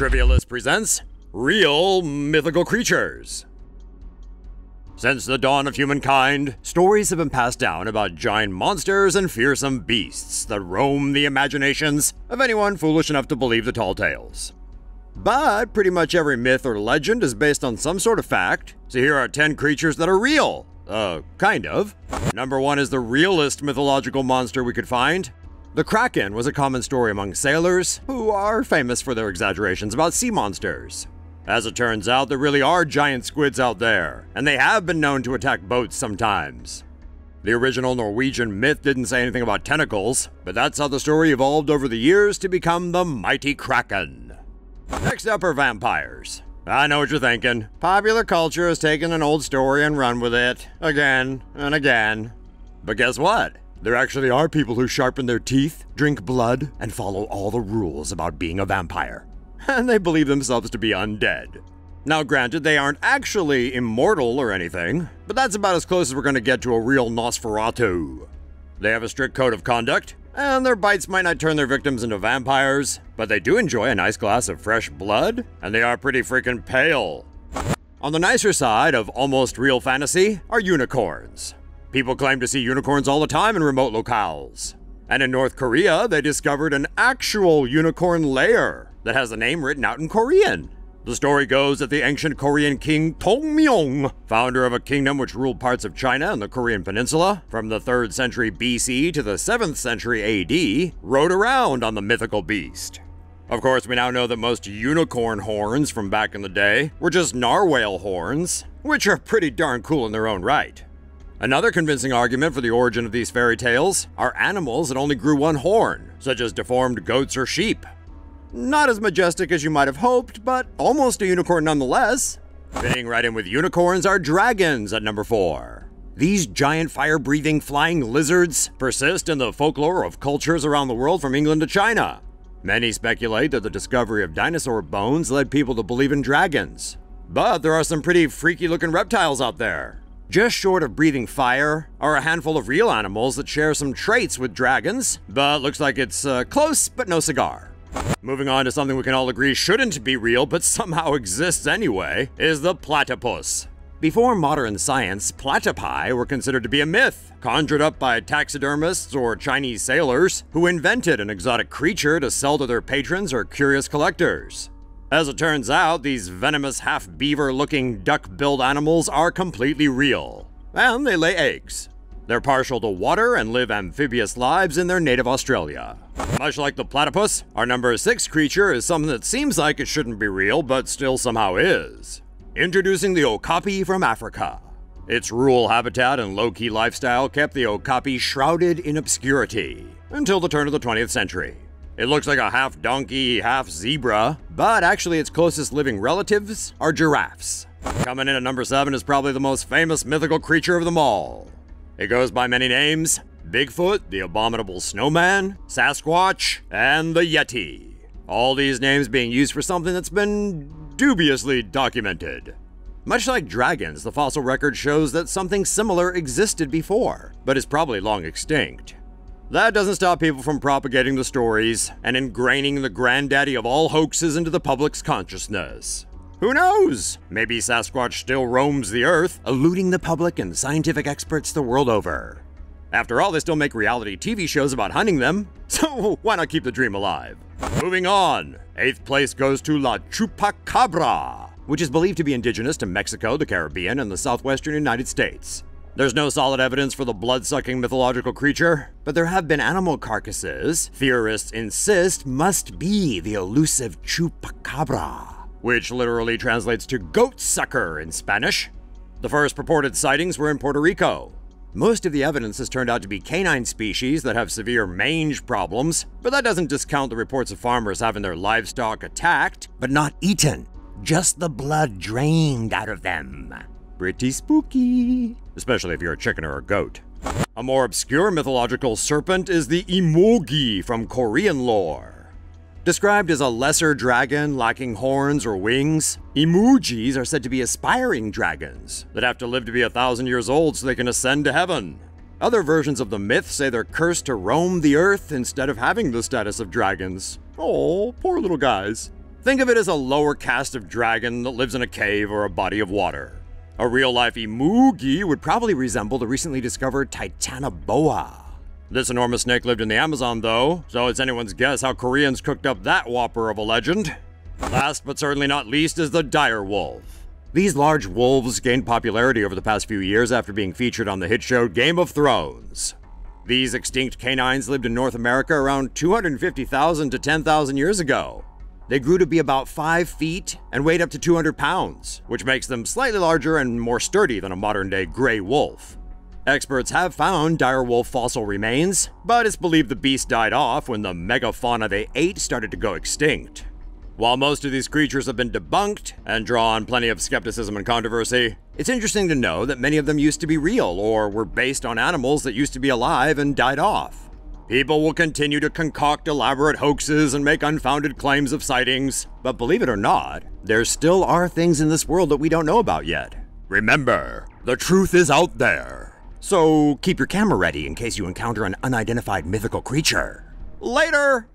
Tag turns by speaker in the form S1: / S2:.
S1: Trivialist presents Real Mythical Creatures. Since the dawn of humankind, stories have been passed down about giant monsters and fearsome beasts that roam the imaginations of anyone foolish enough to believe the tall tales. But pretty much every myth or legend is based on some sort of fact, so here are 10 creatures that are real. Kind of. Number 1 is the realest mythological monster we could find. The Kraken was a common story among sailors, who are famous for their exaggerations about sea monsters. As it turns out, there really are giant squids out there, and they have been known to attack boats sometimes. The original Norwegian myth didn't say anything about tentacles, but that's how the story evolved over the years to become the mighty Kraken. Next up are vampires. I know what you're thinking. Popular culture has taken an old story and run with it, again and again. But guess what? There actually are people who sharpen their teeth, drink blood, and follow all the rules about being a vampire. And they believe themselves to be undead. Now granted, they aren't actually immortal or anything, but that's about as close as we're going to get to a real Nosferatu. They have a strict code of conduct, and their bites might not turn their victims into vampires, but they do enjoy a nice glass of fresh blood, and they are pretty freaking pale. On the nicer side of almost real fantasy are unicorns. People claim to see unicorns all the time in remote locales. And in North Korea, they discovered an actual unicorn lair that has the name written out in Korean. The story goes that the ancient Korean king Tongmyong, founder of a kingdom which ruled parts of China and the Korean peninsula from the 3rd century BC to the 7th century AD, rode around on the mythical beast. Of course, we now know that most unicorn horns from back in the day were just narwhal horns, which are pretty darn cool in their own right. Another convincing argument for the origin of these fairy tales are animals that only grew one horn, such as deformed goats or sheep. Not as majestic as you might have hoped, but almost a unicorn nonetheless. Fitting right in with unicorns are dragons at number 4. These giant fire-breathing flying lizards persist in the folklore of cultures around the world from England to China. Many speculate that the discovery of dinosaur bones led people to believe in dragons. But there are some pretty freaky-looking reptiles out there. Just short of breathing fire are a handful of real animals that share some traits with dragons, but looks like it's close but no cigar. Moving on to something we can all agree shouldn't be real but somehow exists anyway, is the platypus. Before modern science, platypi were considered to be a myth, conjured up by taxidermists or Chinese sailors who invented an exotic creature to sell to their patrons or curious collectors. As it turns out, these venomous half-beaver-looking duck-billed animals are completely real, and they lay eggs. They're partial to water and live amphibious lives in their native Australia. Much like the platypus, our number 6 creature is something that seems like it shouldn't be real, but still somehow is. Introducing the Okapi from Africa. Its rural habitat and low-key lifestyle kept the Okapi shrouded in obscurity until the turn of the 20th century. It looks like a half-donkey, half-zebra, but actually its closest living relatives are giraffes. Coming in at number 7 is probably the most famous mythical creature of them all. It goes by many names: Bigfoot, the abominable snowman, Sasquatch, and the Yeti. All these names being used for something that's been dubiously documented. Much like dragons, the fossil record shows that something similar existed before, but is probably long extinct. That doesn't stop people from propagating the stories and ingraining the granddaddy of all hoaxes into the public's consciousness. Who knows? Maybe Sasquatch still roams the earth, eluding the public and scientific experts the world over. After all, they still make reality TV shows about hunting them, so why not keep the dream alive? Moving on, 8th place goes to La Chupacabra, which is believed to be indigenous to Mexico, the Caribbean, and the southwestern United States. There's no solid evidence for the blood-sucking mythological creature, but there have been animal carcasses theorists insist must be the elusive Chupacabra, which literally translates to goat sucker in Spanish. The first purported sightings were in Puerto Rico. Most of the evidence has turned out to be canine species that have severe mange problems, but that doesn't discount the reports of farmers having their livestock attacked, but not eaten, just the blood drained out of them. Pretty spooky, especially if you're a chicken or a goat. A more obscure mythological serpent is the Imoogi from Korean lore. Described as a lesser dragon lacking horns or wings, Imoogis are said to be aspiring dragons that have to live to be 1,000 years old so they can ascend to heaven. Other versions of the myth say they're cursed to roam the earth instead of having the status of dragons. Oh, poor little guys. Think of it as a lower caste of dragon that lives in a cave or a body of water. A real-life Imoogi would probably resemble the recently discovered Titanoboa. This enormous snake lived in the Amazon, though, so it's anyone's guess how Koreans cooked up that whopper of a legend. Last but certainly not least is the dire wolf. These large wolves gained popularity over the past few years after being featured on the hit show Game of Thrones. These extinct canines lived in North America around 250,000 to 10,000 years ago. They grew to be about 5 feet and weighed up to 200 pounds, which makes them slightly larger and more sturdy than a modern-day gray wolf. Experts have found dire wolf fossil remains, but it's believed the beast died off when the megafauna they ate started to go extinct. While most of these creatures have been debunked and draw on plenty of skepticism and controversy, it's interesting to know that many of them used to be real or were based on animals that used to be alive and died off. People will continue to concoct elaborate hoaxes and make unfounded claims of sightings, but believe it or not, there still are things in this world that we don't know about yet. Remember, the truth is out there. So keep your camera ready in case you encounter an unidentified mythical creature. Later!